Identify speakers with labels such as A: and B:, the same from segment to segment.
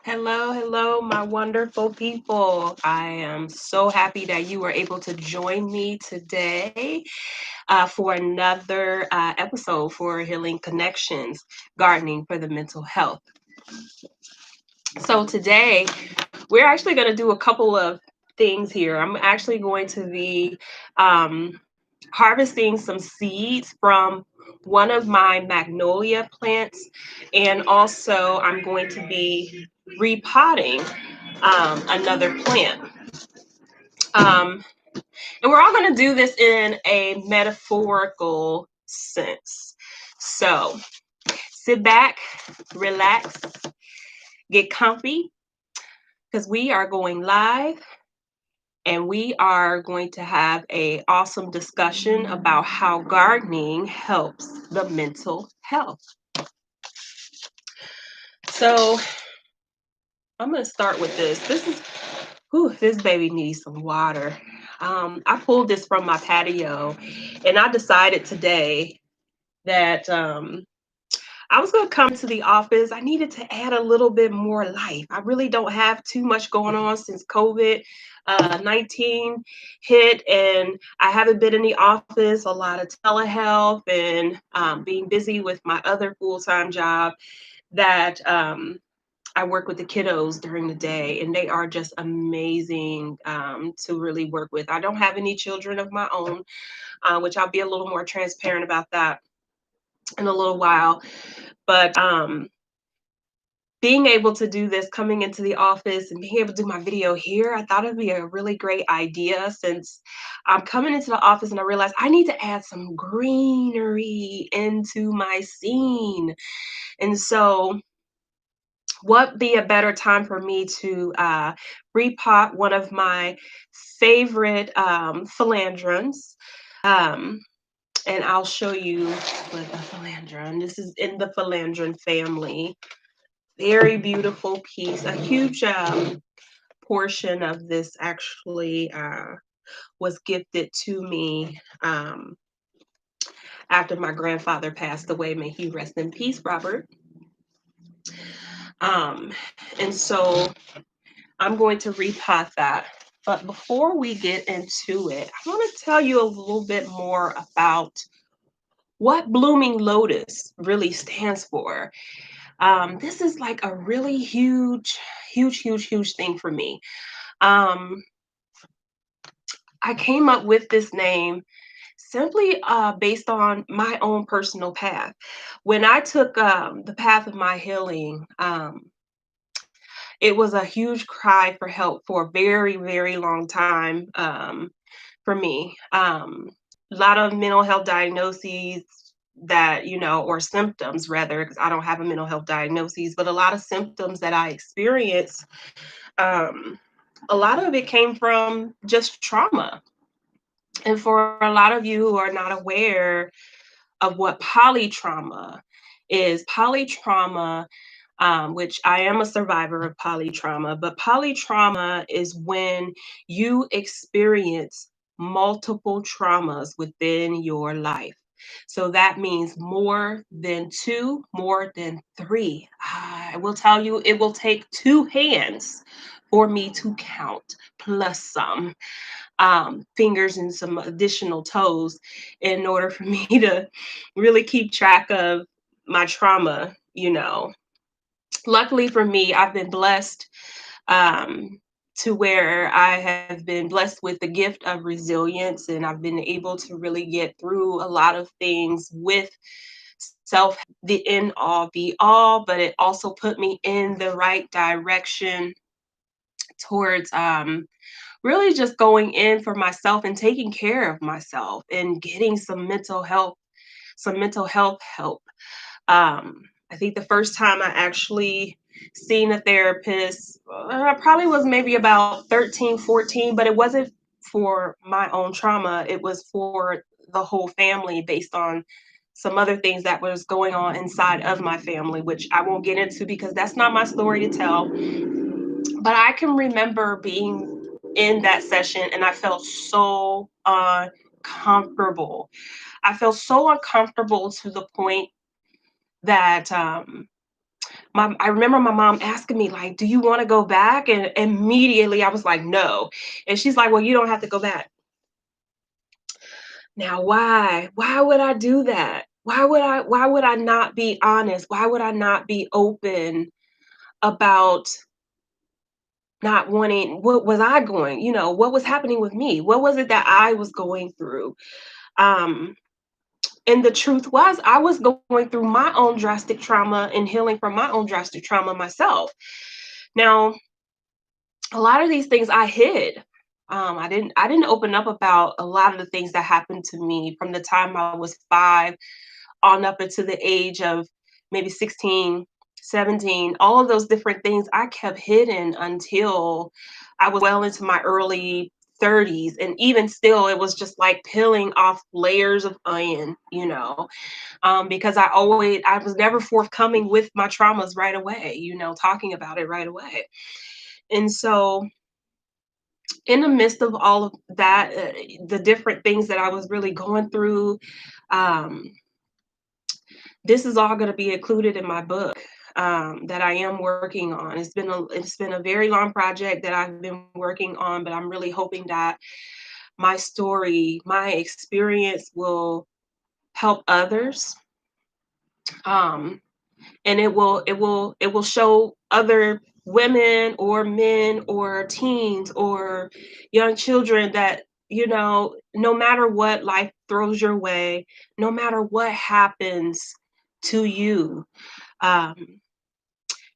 A: Hello, hello, my wonderful people. I am so happy that you were able to join me today for another episode for Healing Connections, Gardening for the Mental Health. So today, we're actually going to do a couple of things here. I'm actually going to be harvesting some seeds from one of my magnolia plants, and also I'm going to be repotting another plant. Um, and we're all going to do this in a metaphorical sense. So sit back, relax, get comfy, because we are going live and we are going to have an awesome discussion about how gardening helps the mental health. So I'm going to start with this. This baby needs some water. I pulled this from my patio, and I decided today that I was going to come to the office. I needed to add a little bit more life. I really don't have too much going on since COVID-19 hit, and I haven't been in the office. A lot of telehealth and being busy with my other full-time job that I work with the kiddos during the day, and they are just amazing to really work with. I don't have any children of my own, which I'll be a little more transparent about that in a little while. But being able to do this, coming into the office and being able to do my video here, I thought it'd be a really great idea since I'm coming into the office and I realized I need to add some greenery into my scene. And so what be a better time for me to repot one of my favorite philandrons? Um, and I'll show you what a philandron. This is in the philandron family. Very beautiful piece. A huge portion of this actually was gifted to me after my grandfather passed away. May he rest in peace, Robert. Um, and so I'm going to repot that. But before we get into it, I want to tell you a little bit more about what Blooming Lotus really stands for. This is like a really huge, huge, huge, huge thing for me. Um, I came up with this name simply based on my own personal path. When I took the path of my healing, it was a huge cry for help for a very, very long time for me. A lot of mental health diagnoses that, or symptoms rather, because I don't have a mental health diagnosis, but a lot of symptoms that I experienced, um, a lot of it came from just trauma. And for a lot of you who are not aware of what polytrauma, which I am a survivor of polytrauma, but polytrauma is when you experience multiple traumas within your life. So that means more than two, more than three. I will tell you, it will take two hands for me to count, plus some fingers and some additional toes in order for me to really keep track of my trauma. Luckily for me, I've been blessed to where I have been blessed with the gift of resilience, and I've been able to really get through a lot of things with self, the end all be all, but it also put me in the right direction towards really just going in for myself and taking care of myself and getting some mental health help. I think the first time I actually seen a therapist, probably was maybe about 13, 14, but it wasn't for my own trauma. It was for the whole family based on some other things that was going on inside of my family, which I won't get into because that's not my story to tell. But I can remember being in that session and I felt so uncomfortable. I felt so uncomfortable to the point that I remember my mom asking me like, "Do you wanna go back?" And immediately I was like, "No." And she's like, "Well, you don't have to go back." Now why? Why would I do that? Why would I not be honest? Why would I not be open about not wanting what was I going, what was happening with me? What was it that I was going through? Um, and the truth was I was going through my own drastic trauma and healing from my own drastic trauma myself. Now, a lot of these things I hid. I didn't open up about a lot of the things that happened to me from the time I was 5 on up into the age of maybe 16, 17. All of those different things I kept hidden until I was well into my early 30s. And even still, it was just like peeling off layers of onion, because I was never forthcoming with my traumas right away, talking about it right away. And so, in the midst of all of that, the different things that I was really going through, um, this is all going to be included in my book that I am working on. It's been a very long project that I've been working on, but I'm really hoping that my story, my experience will help others. Um, and it will show other women or men or teens or young children that no matter what life throws your way, no matter what happens to you, um,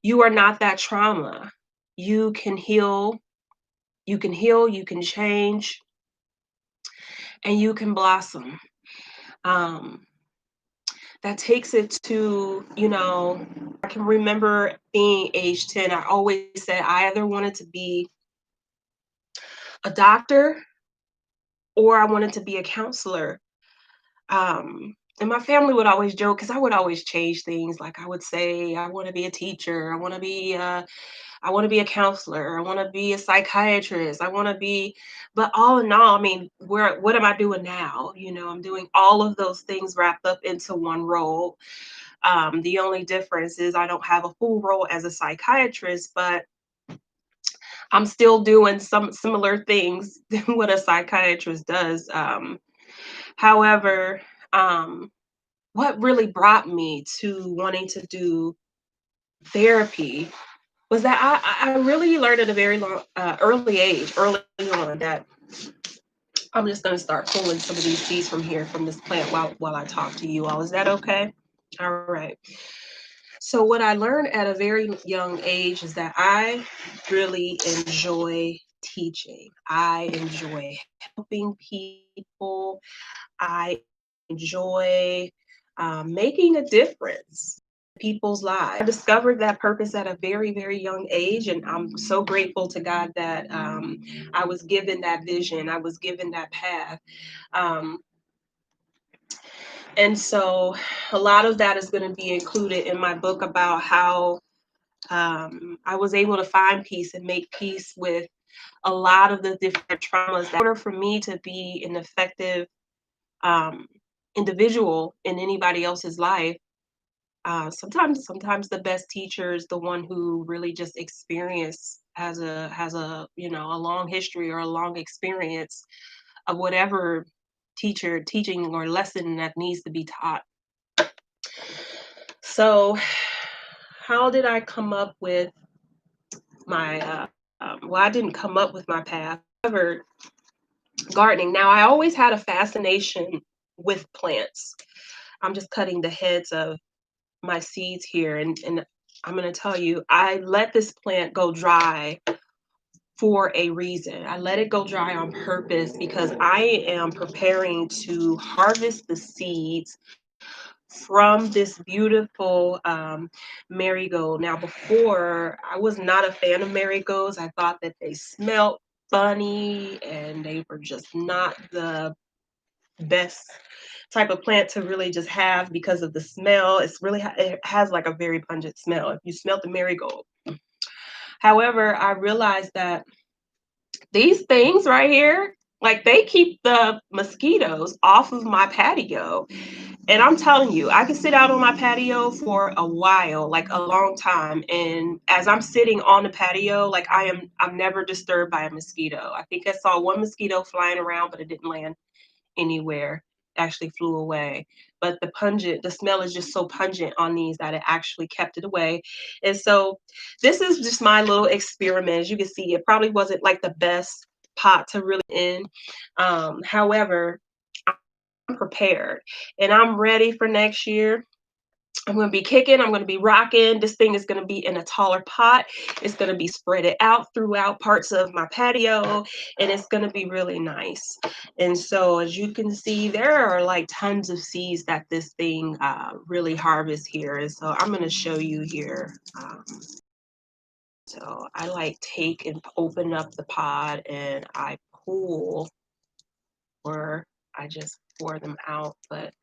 A: you are not that trauma. You can heal, you can change, and you can blossom. um, that takes it to, I can remember being age 10. I always said I either wanted to be a doctor or I wanted to be a counselor. And my family would always joke because I would always change things. Like I would say, I want to be a teacher. I want to be a counselor. I want to be a psychiatrist. I want to be, but all in all, I mean, what am I doing now? I'm doing all of those things wrapped up into one role. The only difference is I don't have a full role as a psychiatrist, but I'm still doing some similar things than what a psychiatrist does. However, um, what really brought me to wanting to do therapy was that I really learned at a very early on, that I'm just going to start pulling some of these seeds from here from this plant while I talk to you all. Is that okay? All right. So what I learned at a very young age is that I really enjoy teaching. I enjoy helping people. I enjoy making a difference in people's lives. I discovered that purpose at a very, very young age, and I'm so grateful to God that I was given that vision. I was given that path. Um, and so a lot of that is going to be included in my book about how I was able to find peace and make peace with a lot of the different traumas that, in order for me to be an effective um, individual in anybody else's life, sometimes the best teacher is the one who really just has a a long history or a long experience of whatever teaching or lesson that needs to be taught. So, how did I come up with my? Well, I didn't come up with my path. However, gardening. Now, I always had a fascination with plants. I'm just cutting the heads of my seeds here, and I'm going to tell you, I let this plant go dry for a reason. I let it go dry on purpose because I am preparing to harvest the seeds from this beautiful marigold. Now, before, I was not a fan of marigolds. I thought that they smelled funny and they were just not the best type of plant to really just have because of the smell. It has like a very pungent smell if you smell the marigold. However, I realized that these things right here, like, they keep the mosquitoes off of my patio. And I'm telling you, I can sit out on my patio for a while, like a long time. And as I'm sitting on the patio, like I'm never disturbed by a mosquito. I think I saw one mosquito flying around, but it didn't land anywhere. Actually flew away. But the smell is just so pungent on these that it actually kept it away. And so this is just my little experiment. As you can see, it probably wasn't like the best pot to really in. However, I'm prepared and I'm ready for next year. I'm going to be kicking. I'm going to be rocking. This thing is going to be in a taller pot. It's going to be spread out throughout parts of my patio, and it's going to be really nice. And so, as you can see, there are like tons of seeds that this thing really harvests here. And so, I'm going to show you here. So, I like take and open up the pod, and I pull, or I just pour them out. But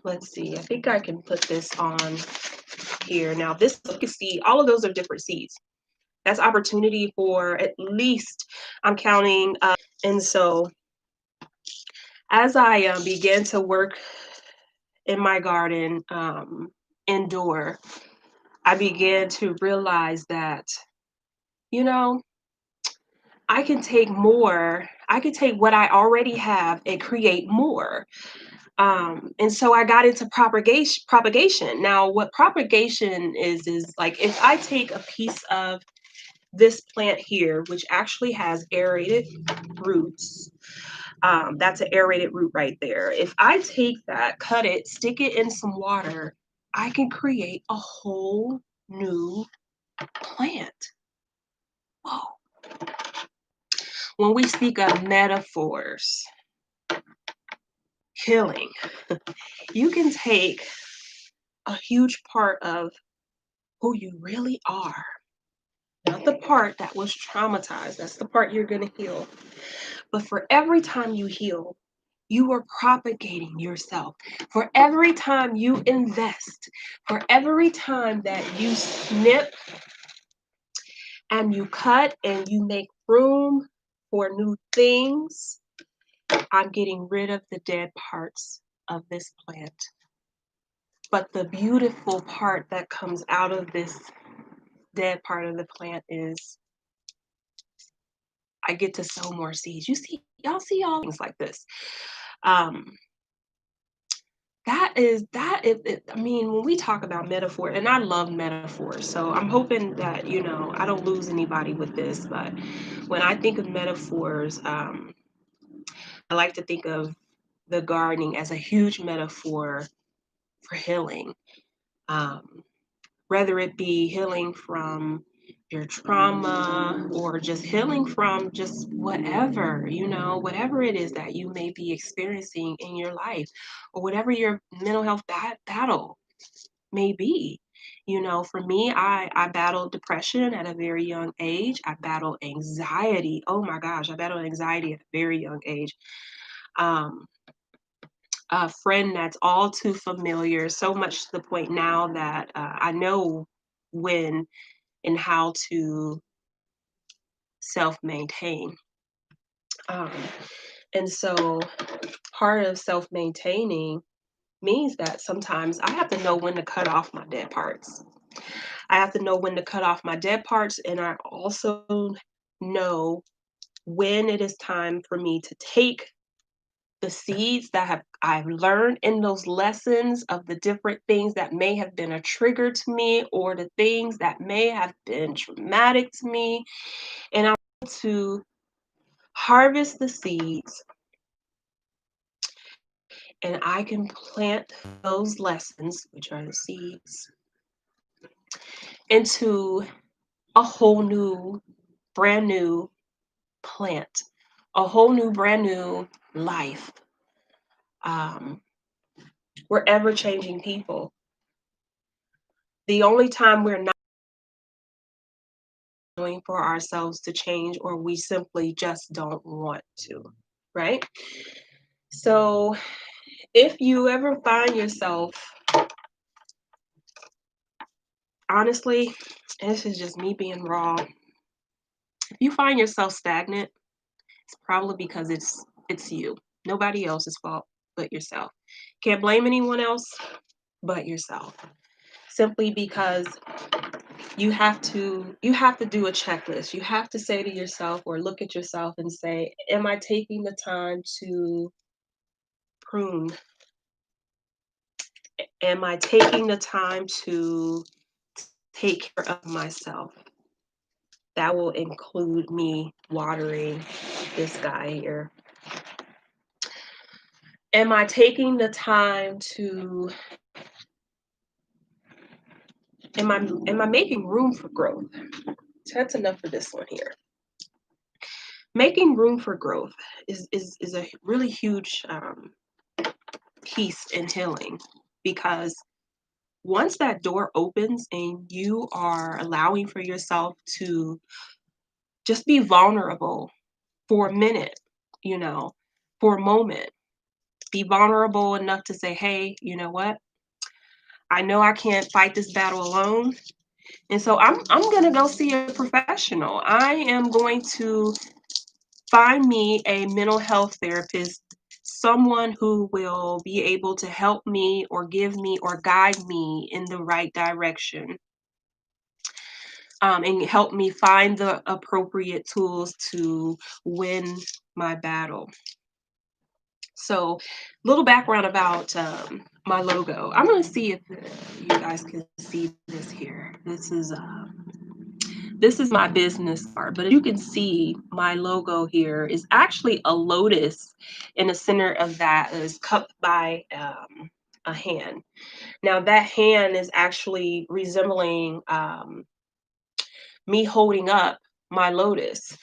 A: let's see. I think I can put this on here. Now this, you can see all of those are different seeds. That's opportunity for at least, I'm counting. And so as I began to work in my garden indoor, I began to realize that, you know, I can take more. I can take what I already have and create more. And so I got into propagation. Now, what propagation is like if I take a piece of this plant here, which actually has aerated roots, that's an aerated root right there. If I take that, cut it, stick it in some water, I can create a whole new plant. Whoa. When we speak of metaphors, healing, you can take a huge part of who you really are, not the part that was traumatized. That's the part you're going to heal. But for every time you heal, you are propagating yourself. For every time you invest, for every time that you snip and you cut and you make room for new things, I'm getting rid of the dead parts of this plant. But the beautiful part that comes out of this dead part of the plant is I get to sow more seeds. Y'all see all things like this. Um, I mean, when we talk about metaphor, and I love metaphors, so I'm hoping that, I don't lose anybody with this, but when I think of metaphors, I like to think of the gardening as a huge metaphor for healing. Um, whether it be healing from your trauma or just healing from just whatever, whatever it is that you may be experiencing in your life or whatever your mental health battle may be. For me, I battled depression at a very young age. I battled anxiety. Oh my gosh, I battled anxiety at a very young age. Um, a friend that's all too familiar, so much to the point now that I know when and how to self-maintain. Um, and so part of self-maintaining means that sometimes I have to know when to cut off my dead parts. I have to know when to cut off my dead parts, and I also know when it is time for me to take the seeds that I've learned in those lessons of the different things that may have been a trigger to me or the things that may have been traumatic to me, and I want to harvest the seeds, and I can plant those lessons, which are the seeds, into a whole new, brand new plant, a whole new, brand new life. We're ever changing people. The only time we're not doing for ourselves to change, or we simply just don't want to, right? So if you ever find yourself, honestly, this is just me being raw. If you find yourself stagnant, it's probably because it's you. Nobody else's fault. but yourself. Can't blame anyone else but yourself. Simply because you have to do a checklist. You have to say to yourself or look at yourself and say, am I taking the time to prune? Am I taking the time to take care of myself? That will include me watering this guy here. Am I taking the time to am I making room for growth? That's enough for this one here. Making room for growth is a really huge piece in healing, because once that door opens and you are allowing for yourself to just be vulnerable for a minute, you know, for a moment, be vulnerable enough to say, hey, you know what? I know I can't fight this battle alone. And so I'm gonna go see a professional. I am going to find me a mental health therapist, someone who will be able to help me or give me or guide me in the right direction, and help me find the appropriate tools to win my battle. So, little background about my logo. I'm going to see if you guys can see this here. This is my business card, but as you can see, my logo here is actually a lotus, in the center of that is cupped by a hand. Now, that hand is actually resembling me holding up my lotus.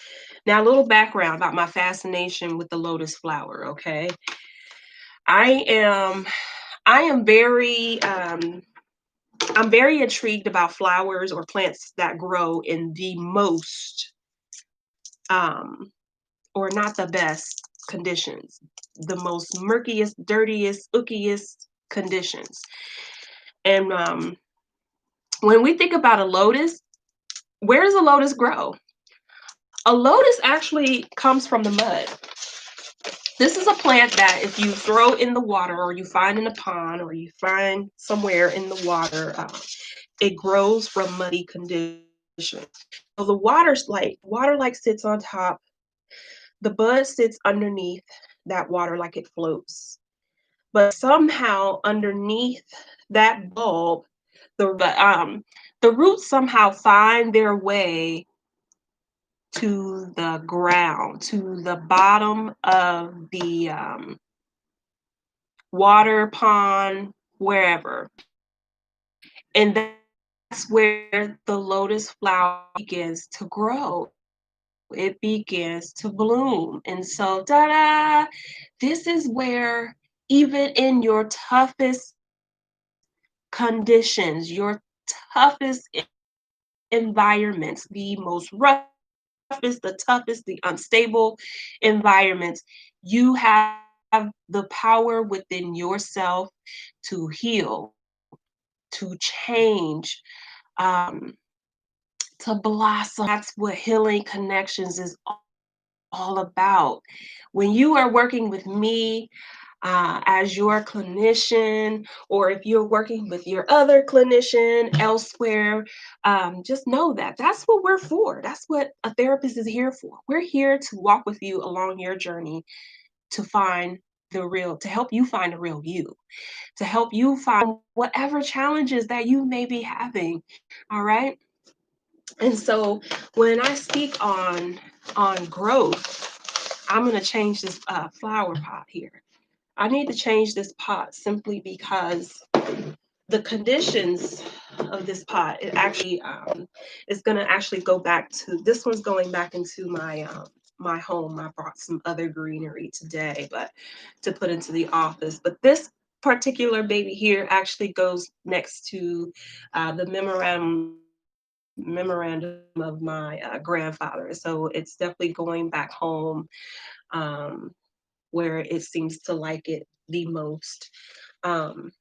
A: Now, a little background about my fascination with the lotus flower, okay? I am I am very I'm very intrigued about flowers or plants that grow in the most um or not the best conditions, the most murkiest, dirtiest, ookiest conditions. And when we think about a lotus, where does a lotus grow? A lotus actually comes from the mud. This is a plant that if you throw in the water or you find in a pond or you find somewhere in the water, it grows from muddy conditions. So the water like sits on top, the bud sits underneath that water like it floats. But somehow underneath that bulb, the roots somehow find their way to the ground, to the bottom of the water, pond, wherever. And that's where the lotus flower begins to grow. It begins to bloom. And so, ta-da, this is where, even in your toughest conditions, your toughest environments, the most roughest, the toughest, the unstable environments, you have the power within yourself to heal, to change, um, to blossom. That's what healing connections is all about. When you are working with me as your clinician, or if you're working with your other clinician elsewhere, just know that that's what we're for. That's what a therapist is here for. We're here to walk with you along your journey to find to help you find the real you, to help you find whatever challenges that you may be having. All right. And so when I speak on growth, I'm going to change this flower pot here. I need to change this pot simply because the conditions of this pot, it actually is going to actually go back to, this one's going back into my home. I brought some other greenery today, but to put into the office. But this particular baby here actually goes next to the memorandum of my grandfather. So it's definitely going back home, where it seems to like it the most. Um,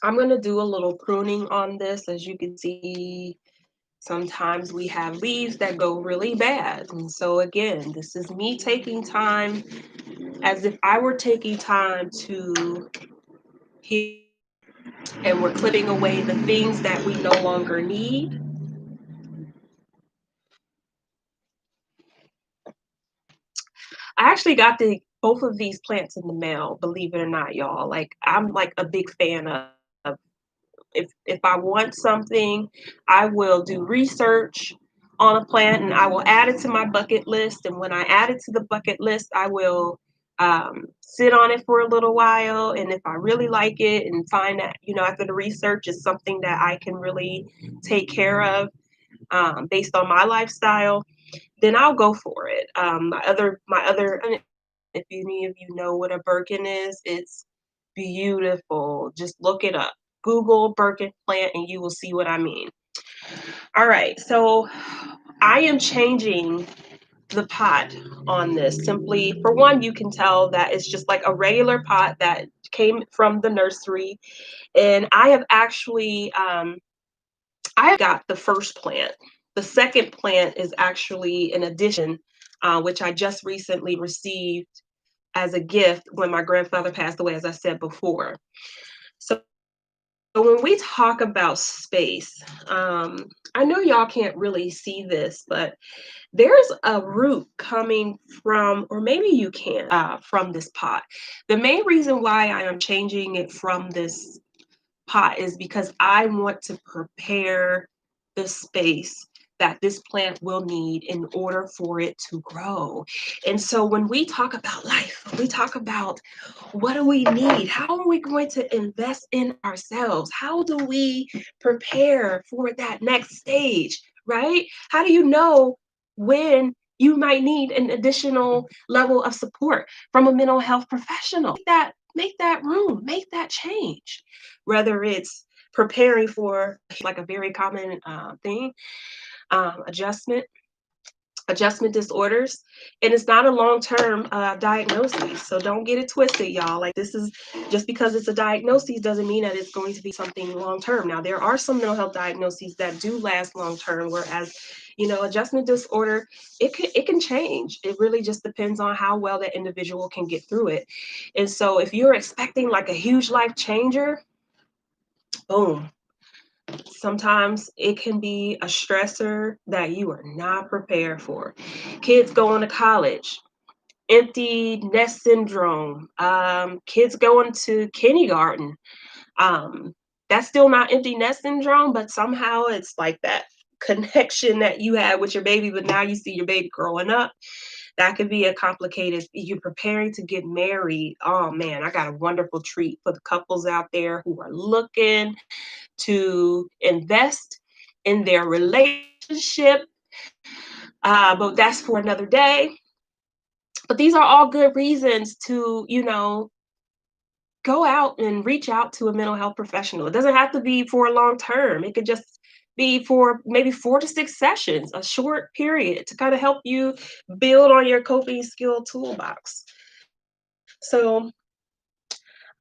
A: I'm going to do a little pruning on this, as you can see. Sometimes we have leaves that go really bad. And so, again, this is me taking time as if I were taking time to heal, and we're clipping away the things that we no longer need. I actually got both of these plants in the mail, believe it or not, y'all. Like, I'm like a big fan of if I want something, I will do research on a plant and I will add it to my bucket list. And when I add it to the bucket list, I will sit on it for a little while. And if I really like it and find that, after the research is something that I can really take care of based on my lifestyle, then I'll go for it. If any of you know what a Birkin is, it's beautiful. Just look it up. Google Birkin plant and you will see what I mean. All right, so I am changing the pot on this. Simply, for one, you can tell that it's just like a regular pot that came from the nursery. And I have actually, I got the first plant. The second plant is actually an addition, which I just recently received as a gift when my grandfather passed away, as I said before. So when we talk about space, I know y'all can't really see this, but there's a root coming from, or maybe you can, from this pot. The main reason why I am changing it from this pot is because I want to prepare the space that this plant will need in order for it to grow. And so when we talk about life, we talk about what do we need? How are we going to invest in ourselves? How do we prepare for that next stage, right? How do you know when you might need an additional level of support from a mental health professional? Make that room, make that change. Whether it's preparing for like a very common thing, adjustment disorders, and it's not a long-term diagnosis, so don't get it twisted, y'all. Like, this is just because it's a diagnosis doesn't mean that it's going to be something long-term. Now, there are some mental health diagnoses that do last long-term, whereas adjustment disorder, it can change. It really just depends on how well that individual can get through it. And so if you're expecting like a huge life changer, boom, sometimes it can be a stressor that you are not prepared for. Kids going to college, empty nest syndrome, kids going to kindergarten. That's still not empty nest syndrome, but somehow it's like that connection that you had with your baby, but now you see your baby growing up. That could be a complicated. You're preparing to get married. Oh man, I got a wonderful treat for the couples out there who are looking to invest in their relationship. But that's for another day. But these are all good reasons to, go out and reach out to a mental health professional. It doesn't have to be for a long term. It could just be for maybe 4 to 6 sessions, a short period to kind of help you build on your coping skill toolbox. So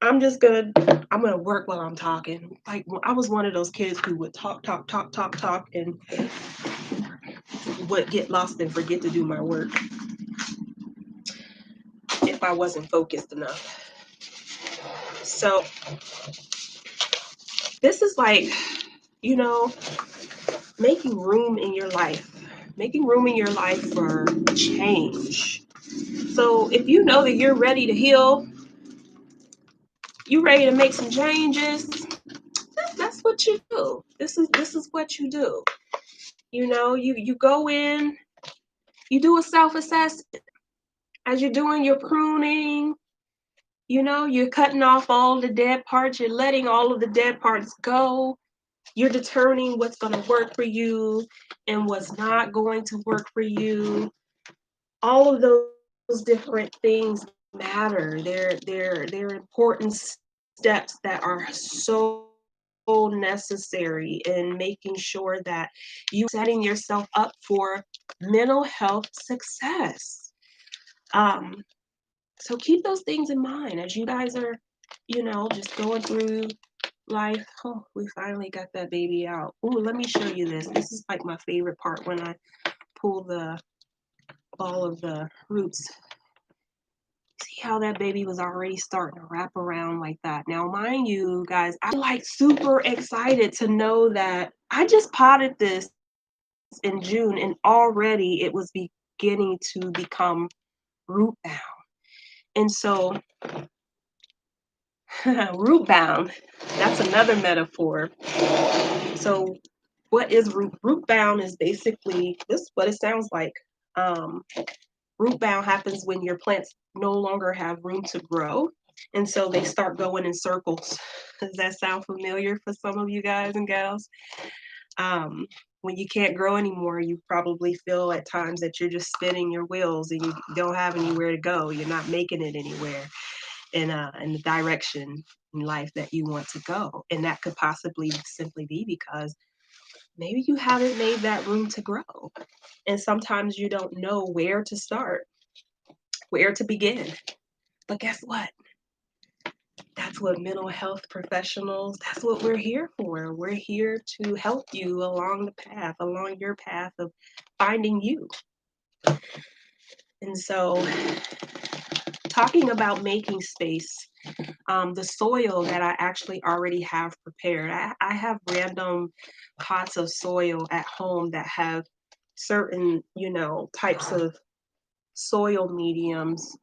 A: I'm gonna work while I'm talking. Like, I was one of those kids who would talk, talk, talk, talk, talk, and would get lost and forget to do my work if I wasn't focused enough. So this is like, you know, making room in your life, making room in your life for change. So if you know that you're ready to heal, you ready to make some changes, that's what you do. This is what you do. You go in, you do a self-assessment. As you're doing your pruning, you're cutting off all the dead parts, you're letting all of the dead parts go. You're determining what's going to work for you and what's not going to work for you. All of those different things matter. They're important steps that are so necessary in making sure that you setting yourself up for mental health success. So keep those things in mind as you guys are, just going through life. Oh, we finally got that baby out. Ooh, let me show you this. This is like my favorite part when I pull the all of the roots. See how that baby was already starting to wrap around like that. Now, mind you, guys, I'm like super excited to know that I just potted this in June and already it was beginning to become root bound. And so, root bound, that's another metaphor. So, what is root? Root bound is basically this is what it sounds like. Um, Root bound happens when your plants no longer have room to grow. And so they start going in circles. Does that sound familiar for some of you guys and gals? When you can't grow anymore, you probably feel at times that you're just spinning your wheels and you don't have anywhere to go. You're not making it anywhere in the direction in life that you want to go. And that could possibly simply be because maybe you haven't made that room to grow. And sometimes you don't know where to start, where to begin. But guess what? That's what mental health professionals, that's what we're here for. We're here to help you along the path, along your path of finding you. And so, talking about making space, the soil that I actually already have prepared, I have random pots of soil at home that have certain, types of soil mediums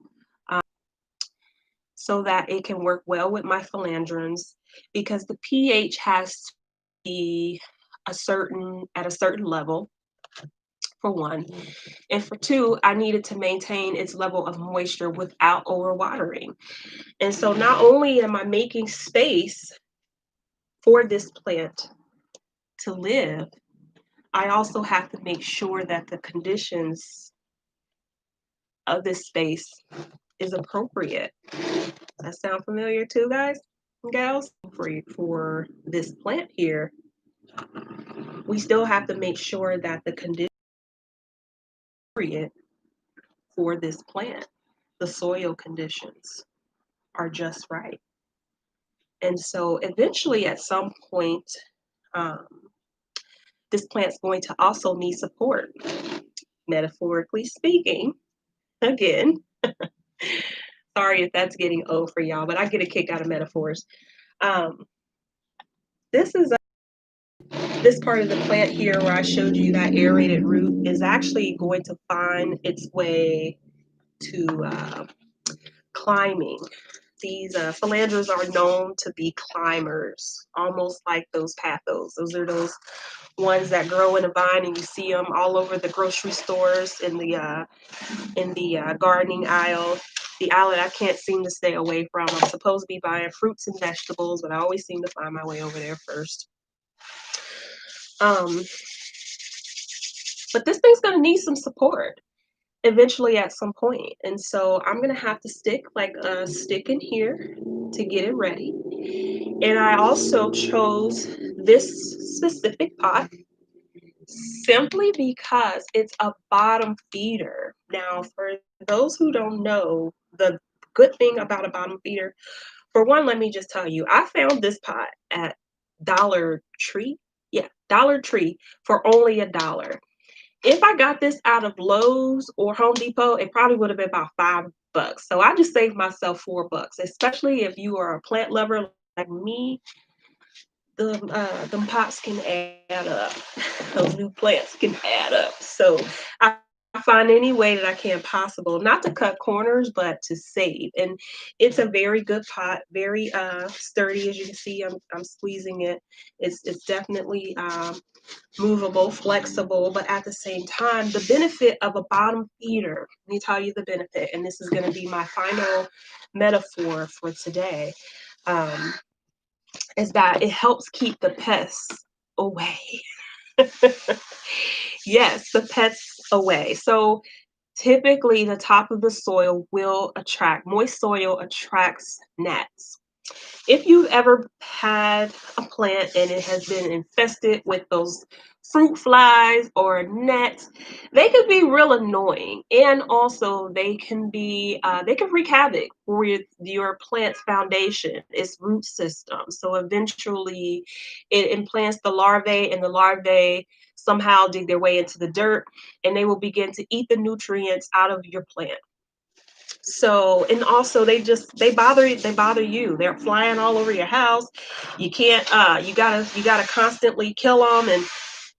A: so that it can work well with my philodendrons because the pH has to be at a certain level for one. And for two, I needed to maintain its level of moisture without overwatering. And so not only am I making space for this plant to live, I also have to make sure that the conditions of this space is appropriate. Does that sound familiar too, guys and gals? For this plant here, we still have to make sure that the conditions for this plant, the soil conditions, are just right. And so eventually, at some point, um, this plant's going to also need support, metaphorically speaking. Again, sorry if that's getting old for y'all, but I get a kick out of metaphors. Um, this is this part of the plant here where I showed you that aerated root is actually going to find its way to climbing. These philanders are known to be climbers, almost like those pathos. Those are those ones that grow in a vine, and you see them all over the grocery stores in the gardening aisle. The aisle that I can't seem to stay away from. I'm supposed to be buying fruits and vegetables, but I always seem to find my way over there first. Um, but this thing's gonna need some support eventually at some point. And so I'm gonna have to stick like a stick in here to get it ready. And I also chose this specific pot simply because it's a bottom feeder. Now, for those who don't know, the good thing about a bottom feeder, for one, let me just tell you, I found this pot at Dollar Tree. Yeah, Dollar Tree for only $1. If I got this out of Lowe's or Home Depot, it probably would have been about $5. So I just saved myself $4, especially if you are a plant lover like me. Them pots can add up. Those new plants can add up. So I find any way that I can possible, not to cut corners, but to save. And it's a very good pot, very sturdy. As you can see, I'm squeezing it. It's definitely movable, flexible, but at the same time, the benefit of a bottom feeder, let me tell you the benefit, and this is going to be my final metaphor for today, um, is that it helps keep the pests away. Yes, the pests away. So typically the top of the soil will attract, moist soil attracts gnats. If you've ever had a plant and it has been infested with those fruit flies or gnats, they can be real annoying, and also they can wreak havoc with your plant's foundation, its root system. So eventually, it implants the larvae, and the larvae somehow dig their way into the dirt, and they will begin to eat the nutrients out of your plant. So, and also they bother you. They're flying all over your house. You can't you gotta constantly kill them, and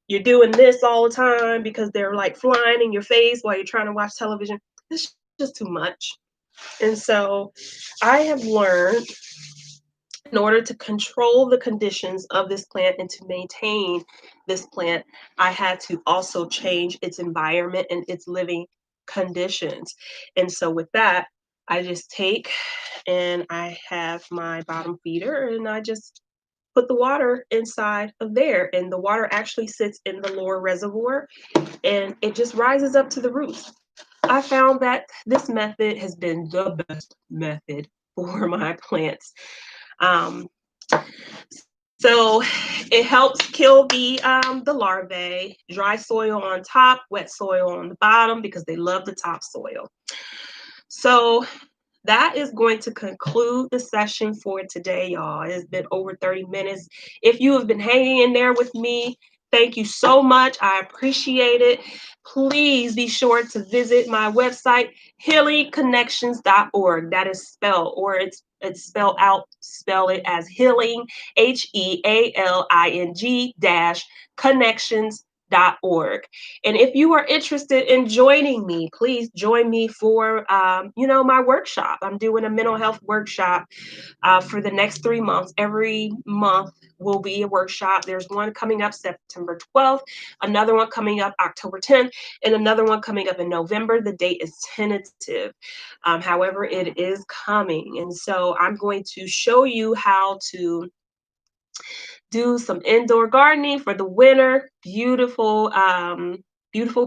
A: you're doing this all the time because they're like flying in your face while you're trying to watch television. It's just too much. And so I have learned, in order to control the conditions of this plant and to maintain this plant, I had to also change its environment and its living conditions. And so with that, I just take and I have my bottom feeder, and I just put the water inside of there, and the water actually sits in the lower reservoir, and it just rises up to the roots. I found that this method has been the best method for my plants. Um, so it helps kill the larvae, dry soil on top, wet soil on the bottom, because they love the topsoil. So that is going to conclude the session for today, y'all. It's been over 30 minutes. If you have been hanging in there with me, thank you so much. I appreciate it. Please be sure to visit my website, healingconnections.org. That is spelled, or it's spelled out, spell it as healing, HEALING dash connections.org. And if you are interested in joining me, please join me for, my workshop. I'm doing a mental health workshop for the next 3 months. Every month will be a workshop. There's one coming up September 12th, another one coming up October 10th, and another one coming up in November. The date is tentative. However, it is coming. And so I'm going to show you how to do some indoor gardening for the winter. Beautiful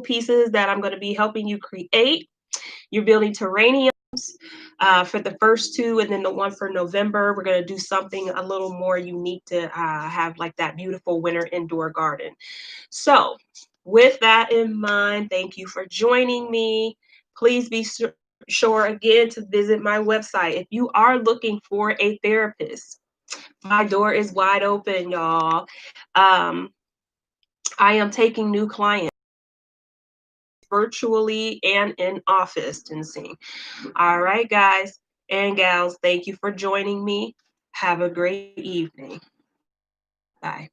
A: pieces that I'm going to be helping you create. You're building terrariums for the first two, and then the one for November. We're going to do something a little more unique to have like that beautiful winter indoor garden. So, with that in mind, thank you for joining me. Please be sure again to visit my website. If you are looking for a therapist, my door is wide open, y'all. Um, I am taking new clients virtually and in office and seeing. All right, guys and gals, thank you for joining me. Have a great evening. Bye.